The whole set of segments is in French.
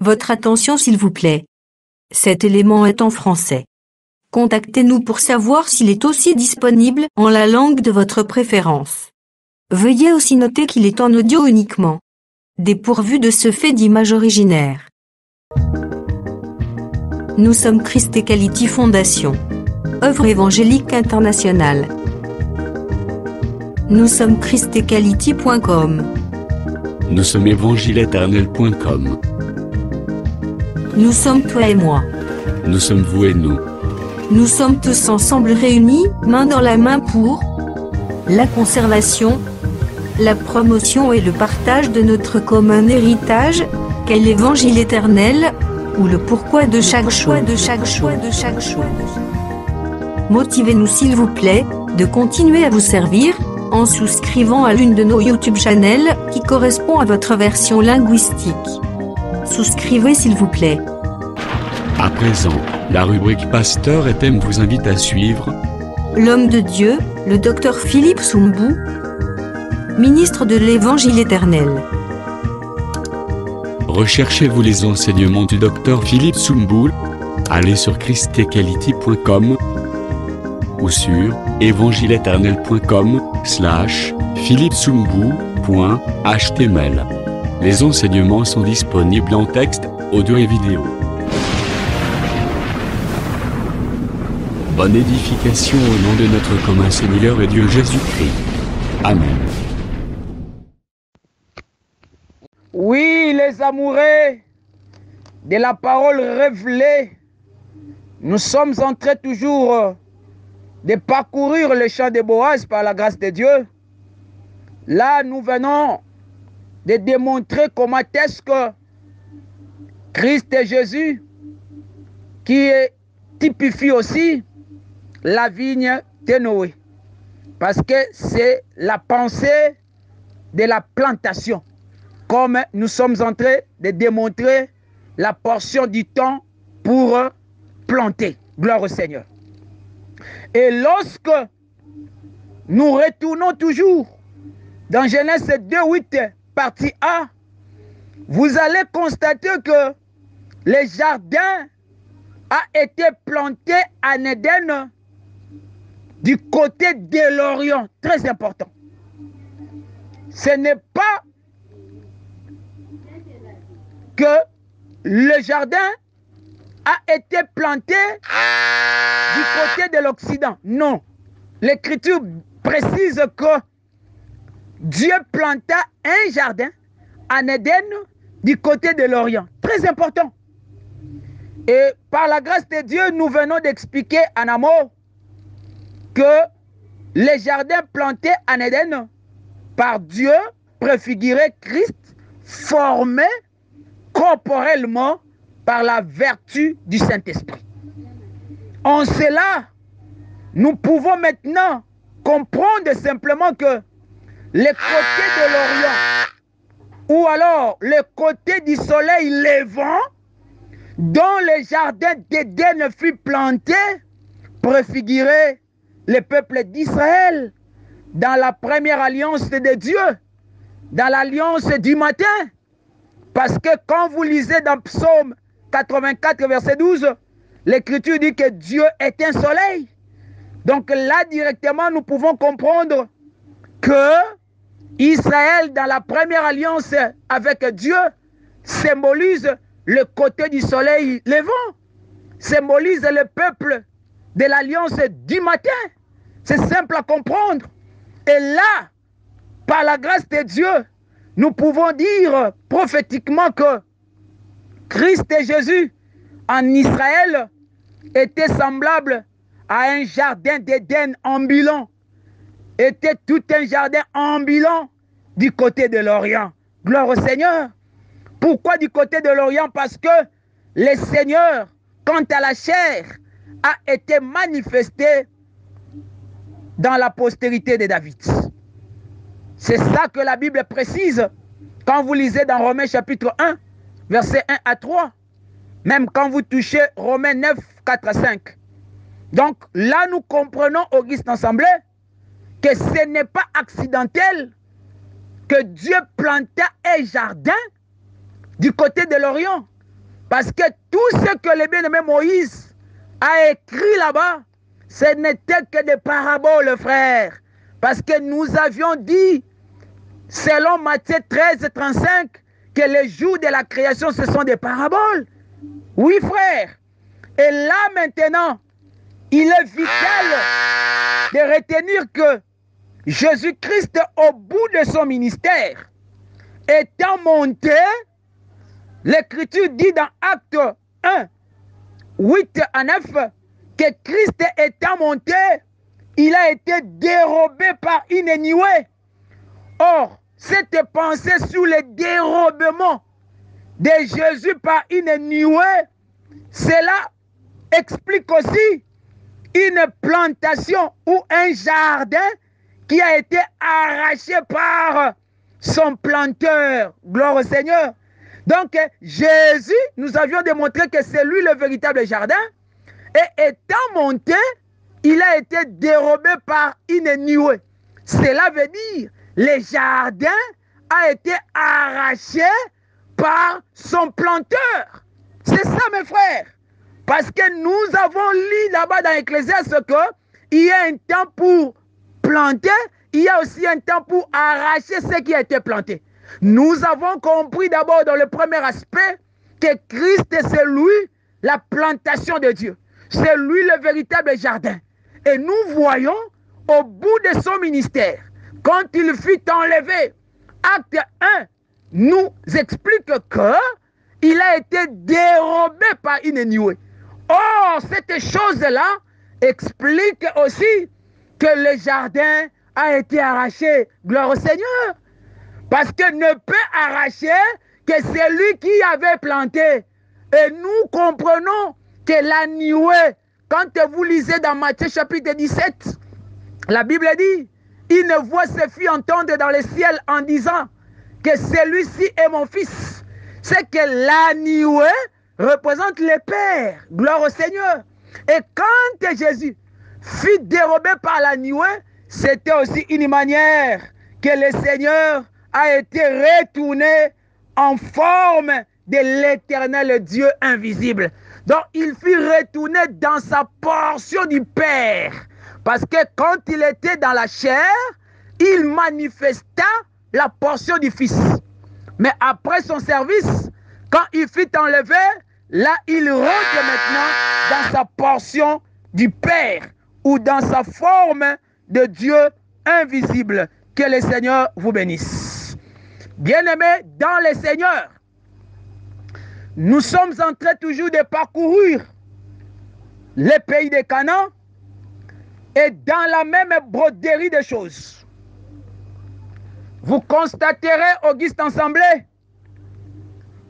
Votre attention s'il vous plaît. Cet élément est en français. Contactez-nous pour savoir s'il est aussi disponible en la langue de votre préférence. Veuillez aussi noter qu'il est en audio uniquement. Dépourvu de ce fait d'image originaire. Nous sommes Christ Equality Fondation. Œuvre évangélique internationale. Nous sommes christequality.com. Nous sommes évangile-éternel.com. Nous sommes toi et moi. Nous sommes vous et nous. Nous sommes tous ensemble réunis, main dans la main pour la conservation, la promotion et le partage de notre commun héritage, qu'est l'évangile éternel, ou le pourquoi de chaque chose. Motivez-nous s'il vous plaît, de continuer à vous servir, en souscrivant à l'une de nos YouTube channels, qui correspond à votre version linguistique. Souscrivez s'il vous plaît. À présent, la rubrique Pasteur et thème vous invite à suivre L'homme de Dieu, le docteur Philippe Soumbou, ministre de l'Évangile éternel. Recherchez-vous les enseignements du docteur Philippe Soumbou. Allez sur christequality.com ou sur évangile-éternel.com/philippesoumbou.html. Les enseignements sont disponibles en texte, audio et vidéo. Bonne édification au nom de notre commun Seigneur et Dieu Jésus-Christ. Amen. Oui, les amoureux de la parole révélée, nous sommes en train toujours de parcourir le champ de Boaz par la grâce de Dieu. Là, nous venons de démontrer comment est-ce que Christ et Jésus, qui typifie aussi la vigne de Noé, parce que c'est la pensée de la plantation, comme nous sommes en train de démontrer la portion du temps pour planter. Gloire au Seigneur. Et lorsque nous retournons toujours dans Genèse 2:8, partie A, vous allez constater que le jardin a été planté en Éden du côté de l'Orient. Très important. Ce n'est pas que le jardin a été planté du côté de l'Occident. Non. L'Écriture précise que Dieu planta un jardin en Éden du côté de l'Orient. Très important. Et par la grâce de Dieu, nous venons d'expliquer en amont que les jardins plantés en Éden par Dieu préfiguraient Christ, formés corporellement par la vertu du Saint-Esprit. En cela, nous pouvons maintenant comprendre simplement que le côté de l'Orient, ou alors le côté du soleil levant, dont le jardin d'Éden fut planté, préfigurait le peuple d'Israël dans la première alliance de Dieu, dans l'alliance du matin. Parce que quand vous lisez dans Psaume 84, verset 12, l'Écriture dit que Dieu est un soleil. Donc là, directement, nous pouvons comprendre que Israël, dans la première alliance avec Dieu, symbolise le côté du soleil levant, symbolise le peuple de l'alliance du matin. C'est simple à comprendre. Et là, par la grâce de Dieu, nous pouvons dire prophétiquement que Christ et Jésus en Israël étaient semblables à un jardin d'Éden ambulant. Était tout un jardin ambulant du côté de l'Orient. Gloire au Seigneur. Pourquoi du côté de l'Orient? Parce que le Seigneur, quant à la chair, a été manifesté dans la postérité de David. C'est ça que la Bible précise quand vous lisez dans Romains chapitre 1, versets 1 à 3. Même quand vous touchez Romains 9, 4 à 5. Donc là, nous comprenons, Auguste Assemblée, que ce n'est pas accidentel que Dieu planta un jardin du côté de l'Orient. Parce que tout ce que le bien-aimé Moïse a écrit là-bas, ce n'était que des paraboles, frère. Parce que nous avions dit, selon Matthieu 13, 35, que les jours de la création, ce sont des paraboles. Oui, frère. Et là, maintenant, il est vital de retenir que Jésus-Christ, au bout de son ministère, étant monté, l'Écriture dit dans Acte 1, 8 à 9, que Christ étant monté, il a été dérobé par une nuée. Or, cette pensée sur le dérobement de Jésus par une nuée, cela explique aussi une plantation ou un jardin qui a été arraché par son planteur. Gloire au Seigneur. Donc, Jésus, nous avions démontré que c'est lui le véritable jardin. Et étant monté, il a été dérobé par une nuée. Cela veut dire, le jardin a été arraché par son planteur. C'est ça, mes frères. Parce que nous avons lu là-bas dans Ecclésiaste qu'il y a un temps pour planter, il y a aussi un temps pour arracher ce qui a été planté. Nous avons compris d'abord dans le premier aspect que Christ, c'est lui la plantation de Dieu. C'est lui le véritable jardin. Et nous voyons au bout de son ministère, quand il fut enlevé, Acte 1 nous explique qu'il a été dérobé par une nuée. Or, cette chose-là explique aussi que le jardin a été arraché. Gloire au Seigneur. Parce que ne peut arracher que celui qui avait planté. Et nous comprenons que la nuée, quand vous lisez dans Matthieu chapitre 17, la Bible dit, une voix se fit entendre dans le ciel en disant que celui-ci est mon fils. C'est que la nuée représente le Père. Gloire au Seigneur. Et quand Jésus fut dérobé par la nuée, c'était aussi une manière que le Seigneur a été retourné en forme de l'éternel Dieu invisible. Donc il fut retourné dans sa portion du Père. Parce que quand il était dans la chair, il manifesta la portion du Fils. Mais après son service, quand il fut enlevé, là il rentre maintenant dans sa portion du Père ou dans sa forme de Dieu invisible. Que le Seigneur vous bénisse. Bien-aimés dans le Seigneur, nous sommes en train toujours de parcourir le pays de Canaan et dans la même broderie des choses. Vous constaterez, Auguste Ensemblé,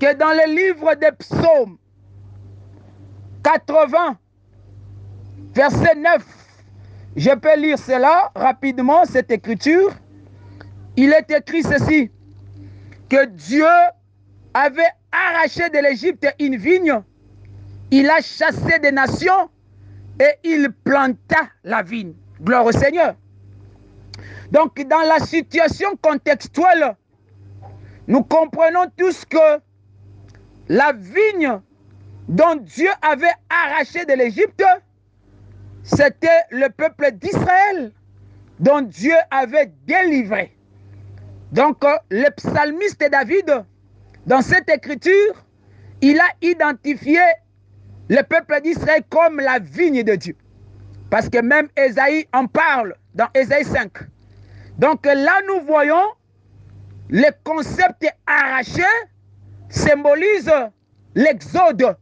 que dans le livre des Psaumes 80, verset 9, je peux lire cela rapidement, cette écriture. Il est écrit ceci, que Dieu avait arraché de l'Égypte une vigne, il a chassé des nations et il planta la vigne. Gloire au Seigneur. Donc dans la situation contextuelle, nous comprenons tous que la vigne dont Dieu avait arraché de l'Égypte, c'était le peuple d'Israël dont Dieu avait délivré. Donc le psalmiste David, dans cette écriture, il a identifié le peuple d'Israël comme la vigne de Dieu. Parce que même Ésaïe en parle dans Ésaïe 5. Donc là, nous voyons le concept arraché symbolise l'exode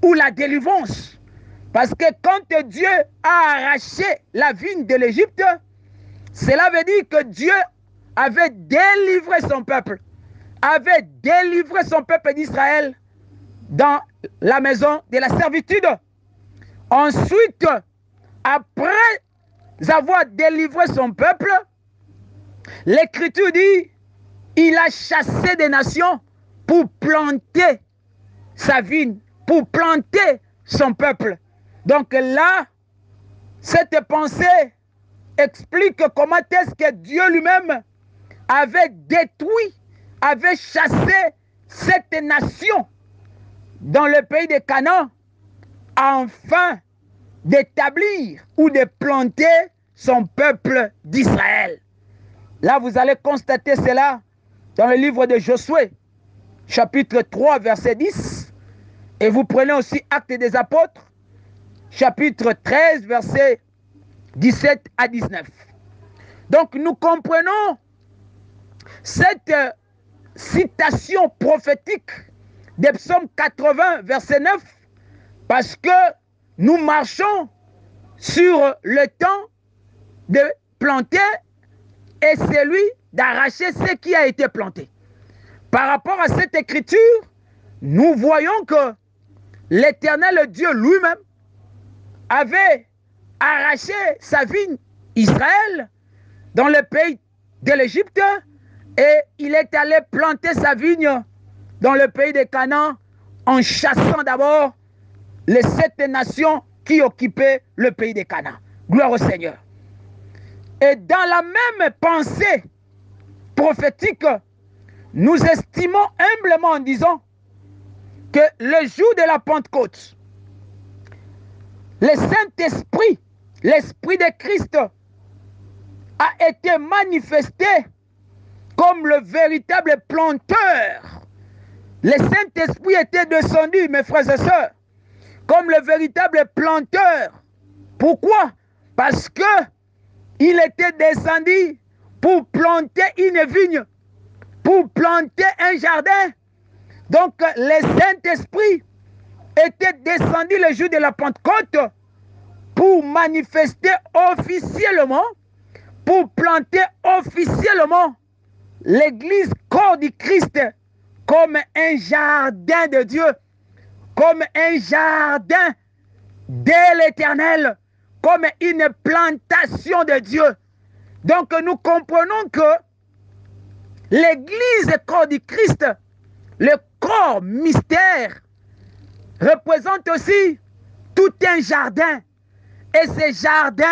ou la délivrance. Parce que quand Dieu a arraché la vigne de l'Égypte, cela veut dire que Dieu avait délivré son peuple, avait délivré son peuple d'Israël dans la maison de la servitude. Ensuite, après avoir délivré son peuple, l'Écriture dit, il a chassé des nations pour planter sa vigne, pour planter son peuple. Donc là, cette pensée explique comment est-ce que Dieu lui-même avait détruit, avait chassé cette nation dans le pays de Canaan afin d'établir ou de planter son peuple d'Israël. Là, vous allez constater cela dans le livre de Josué, chapitre 3, verset 10. Et vous prenez aussi Actes des Apôtres, chapitre 13, verset 17 à 19. Donc, nous comprenons cette citation prophétique des psaumes 80, verset 9, parce que nous marchons sur le temps de planter et celui d'arracher ce qui a été planté. Par rapport à cette écriture, nous voyons que l'Éternel Dieu lui-même avait arraché sa vigne Israël dans le pays de l'Égypte et il est allé planter sa vigne dans le pays de Canaan en chassant d'abord les 7 nations qui occupaient le pays de Canaan. Gloire au Seigneur. Et dans la même pensée prophétique, nous estimons humblement en disant que le jour de la Pentecôte, le Saint-Esprit, l'Esprit de Christ, a été manifesté comme le véritable planteur. Le Saint-Esprit était descendu, mes frères et sœurs, comme le véritable planteur. Pourquoi? Parce que il était descendu pour planter une vigne, pour planter un jardin. Donc, le Saint-Esprit était descendu le jour de la Pentecôte pour manifester officiellement, pour planter officiellement l'Église corps du Christ comme un jardin de Dieu, comme un jardin de l'Éternel, comme une plantation de Dieu. Donc nous comprenons que l'Église corps du Christ, le corps mystère, représente aussi tout un jardin. Et ce jardin,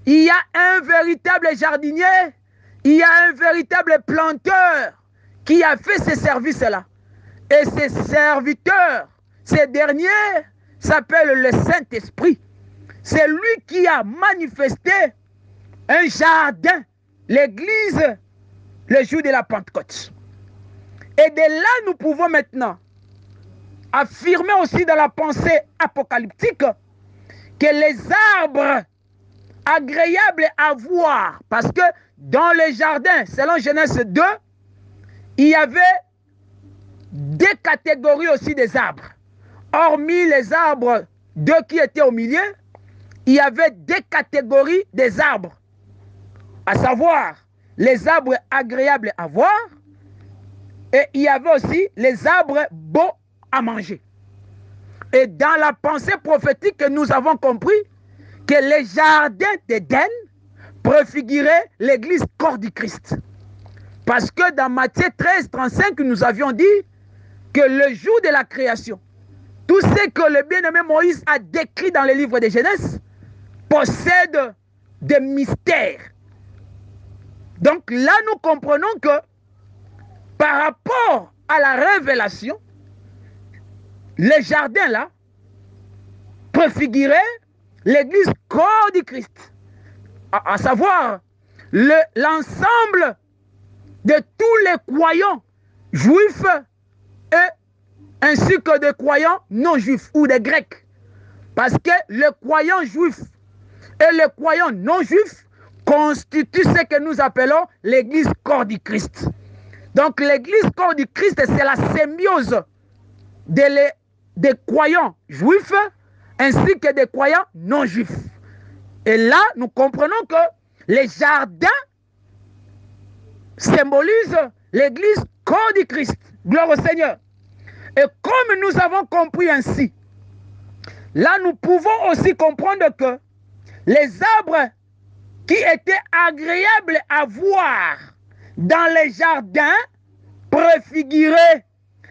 il y a un véritable jardinier, il y a un véritable planteur qui a fait ce service-là. Et ces serviteurs, ces derniers, s'appellent le Saint-Esprit. C'est lui qui a manifesté un jardin, l'Église, le jour de la Pentecôte. Et de là, nous pouvons maintenant affirmer aussi dans la pensée apocalyptique que les arbres agréables à voir, parce que dans le jardin, selon Genèse 2, il y avait 2 catégories aussi des arbres. Hormis les arbres 2 qui étaient au milieu, il y avait 2 catégories des arbres, à savoir les arbres agréables à voir et il y avait aussi les arbres beaux à manger. Et dans la pensée prophétique, nous avons compris que les jardins d'Éden préfiguraient l'Église corps du Christ. Parce que dans Matthieu 13, 35, nous avions dit que le jour de la création, tout ce que le bien-aimé Moïse a décrit dans le livre de Genèse possède des mystères. Donc là, nous comprenons que par rapport à la révélation, les jardins là préfiguraient l'Église corps du Christ. À savoir, l'ensemble de tous les croyants juifs et ainsi que des croyants non juifs ou des grecs. Parce que le croyant juif et le croyant non juif constituent ce que nous appelons l'Église corps du Christ. Donc l'Église corps du Christ, c'est la symbiose des croyants juifs ainsi que des croyants non juifs. Et là, nous comprenons que les jardins symbolisent l'Église corps du Christ. Gloire au Seigneur. Et comme nous avons compris ainsi, là nous pouvons aussi comprendre que les arbres qui étaient agréables à voir dans les jardins préfiguraient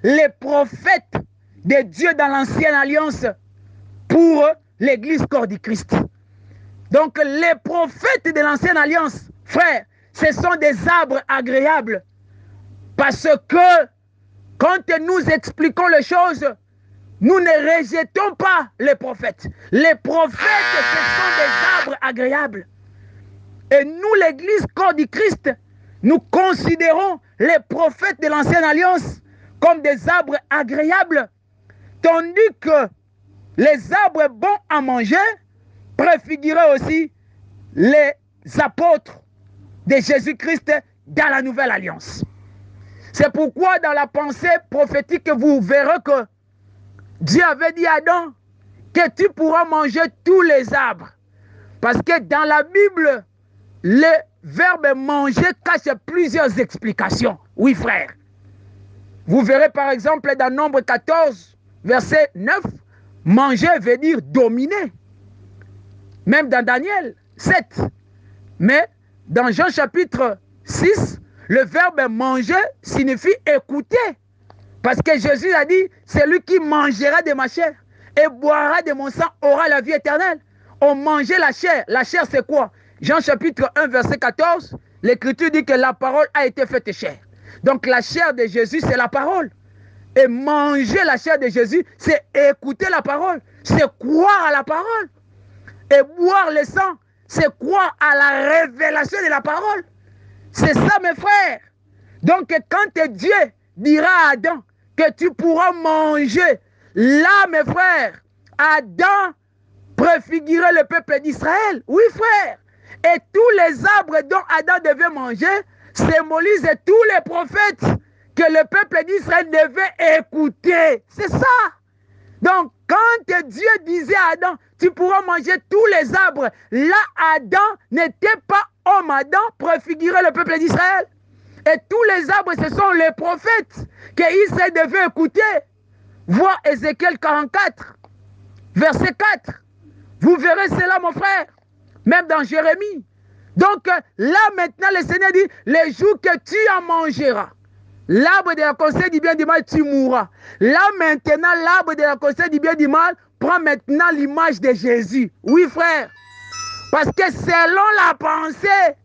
les prophètes de Dieu dans l'ancienne alliance pour l'Église corps du Christ. Donc les prophètes de l'ancienne alliance, frères, ce sont des arbres agréables parce que quand nous expliquons les choses, nous ne rejetons pas les prophètes. Les prophètes, ce sont des arbres agréables. Et nous, l'Église corps du Christ, nous considérons les prophètes de l'Ancienne Alliance comme des arbres agréables, tandis que les arbres bons à manger préfiguraient aussi les apôtres de Jésus-Christ dans la Nouvelle Alliance. C'est pourquoi dans la pensée prophétique, vous verrez que Dieu avait dit à Adam que tu pourras manger tous les arbres. Parce que dans la Bible, le verbe manger cache plusieurs explications. Oui, frère. Vous verrez par exemple dans Nombre 14, verset 9, manger veut dire dominer. Même dans Daniel 7. Mais dans Jean chapitre 6, le verbe manger signifie écouter. Parce que Jésus a dit, celui qui mangera de ma chair et boira de mon sang aura la vie éternelle. On mangeait la chair. La chair, c'est quoi? Jean chapitre 1, verset 14, l'Écriture dit que la parole a été faite chair. Donc la chair de Jésus, c'est la parole. Et manger la chair de Jésus, c'est écouter la parole. C'est croire à la parole. Et boire le sang, c'est croire à la révélation de la parole. C'est ça, mes frères. Donc quand Dieu dira à Adam que tu pourras manger, là, mes frères, Adam préfigurait le peuple d'Israël. Oui, frère. Et tous les arbres dont Adam devait manger symbolisent tous les prophètes que le peuple d'Israël devait écouter. C'est ça. Donc, quand Dieu disait à Adam, tu pourras manger tous les arbres, là, Adam n'était pas homme. Adam préfigurait le peuple d'Israël. Et tous les arbres, ce sont les prophètes que Israël devait écouter. Voir Ézéchiel 44, verset 4. Vous verrez cela, mon frère. Même dans Jérémie. Donc, là, maintenant, le Seigneur dit, les jours que tu en mangeras, l'arbre de la connaissance du bien et du mal, tu mourras. Là, maintenant, l'arbre de la connaissance du bien et du mal prend maintenant l'image de Jésus. Oui, frère. Parce que selon la pensée,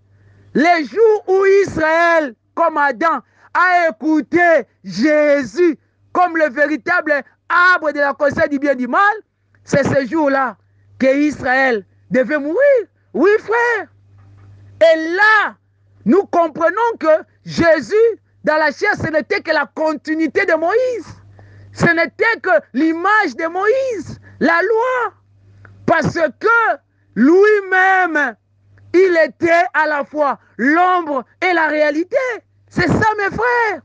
les jours où Israël, comme Adam, a écouté Jésus comme le véritable arbre de la connaissance du bien et du mal, c'est ce jour-là que Israël devait mourir. Oui, frère. Et là, nous comprenons que Jésus, dans la chair, ce n'était que la continuité de Moïse. Ce n'était que l'image de Moïse, la loi. Parce que lui-même, il était à la fois l'ombre et la réalité. C'est ça, mes frères.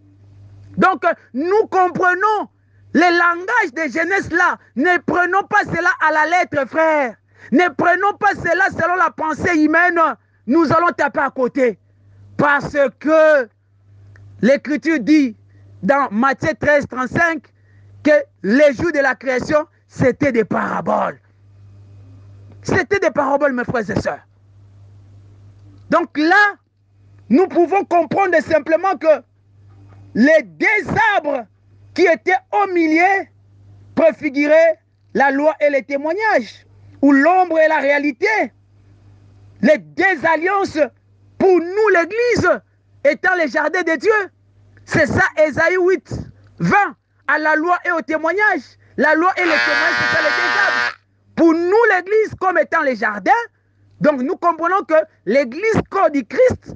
Donc, nous comprenons le langage de Genèse là. Ne prenons pas cela à la lettre, frère. Ne prenons pas cela selon la pensée humaine. Nous allons taper à côté. Parce que l'Écriture dit dans Matthieu 13, 35 que les jours de la création, c'était des paraboles. C'était des paraboles, mes frères et sœurs. Donc là, nous pouvons comprendre simplement que les deux arbres qui étaient au milieu préfiguraient la loi et les témoignages, ou l'ombre et la réalité. Les deux alliances, pour nous l'Église, étant les jardins de Dieu. C'est ça, Ésaïe 8, 20, à la loi et au témoignage. La loi et le témoignage, c'est ça les deux arbres. Pour nous l'Église, comme étant les jardins, donc nous comprenons que l'Église corps du Christ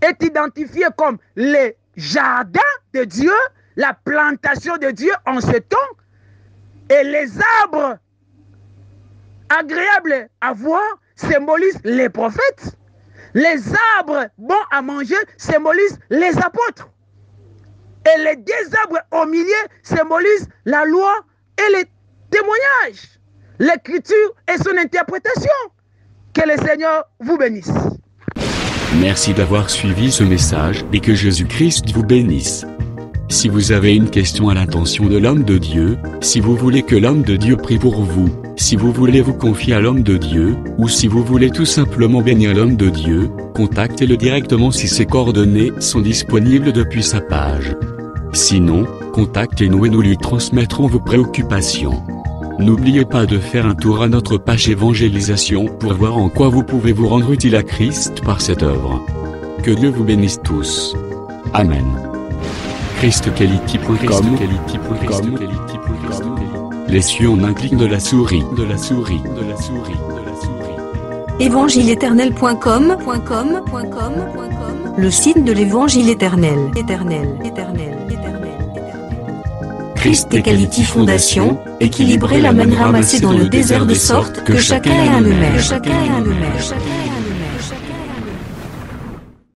est identifiée comme les jardins de Dieu, la plantation de Dieu en ce temps, et les arbres agréables à voir symbolisent les prophètes. Les arbres bons à manger symbolisent les apôtres. Et les deux arbres au milieu symbolisent la loi et les témoignages. L'Écriture et son interprétation. Que le Seigneur vous bénisse. Merci d'avoir suivi ce message et que Jésus-Christ vous bénisse. Si vous avez une question à l'intention de l'homme de Dieu, si vous voulez que l'homme de Dieu prie pour vous, si vous voulez vous confier à l'homme de Dieu, ou si vous voulez tout simplement bénir l'homme de Dieu, contactez-le directement si ses coordonnées sont disponibles depuis sa page. Sinon, contactez-nous et nous lui transmettrons vos préoccupations. N'oubliez pas de faire un tour à notre page évangélisation pour voir en quoi vous pouvez vous rendre utile à Christ par cette œuvre. Que Dieu vous bénisse tous. Amen. ChristQuality.com les cieux en un clic de la souris. Évangile-éternel.com, le site de l'Évangile éternel. Christ Equality Fondation, équilibrer la manne ramassée dans le désert de sorte que chacun ait un eumère.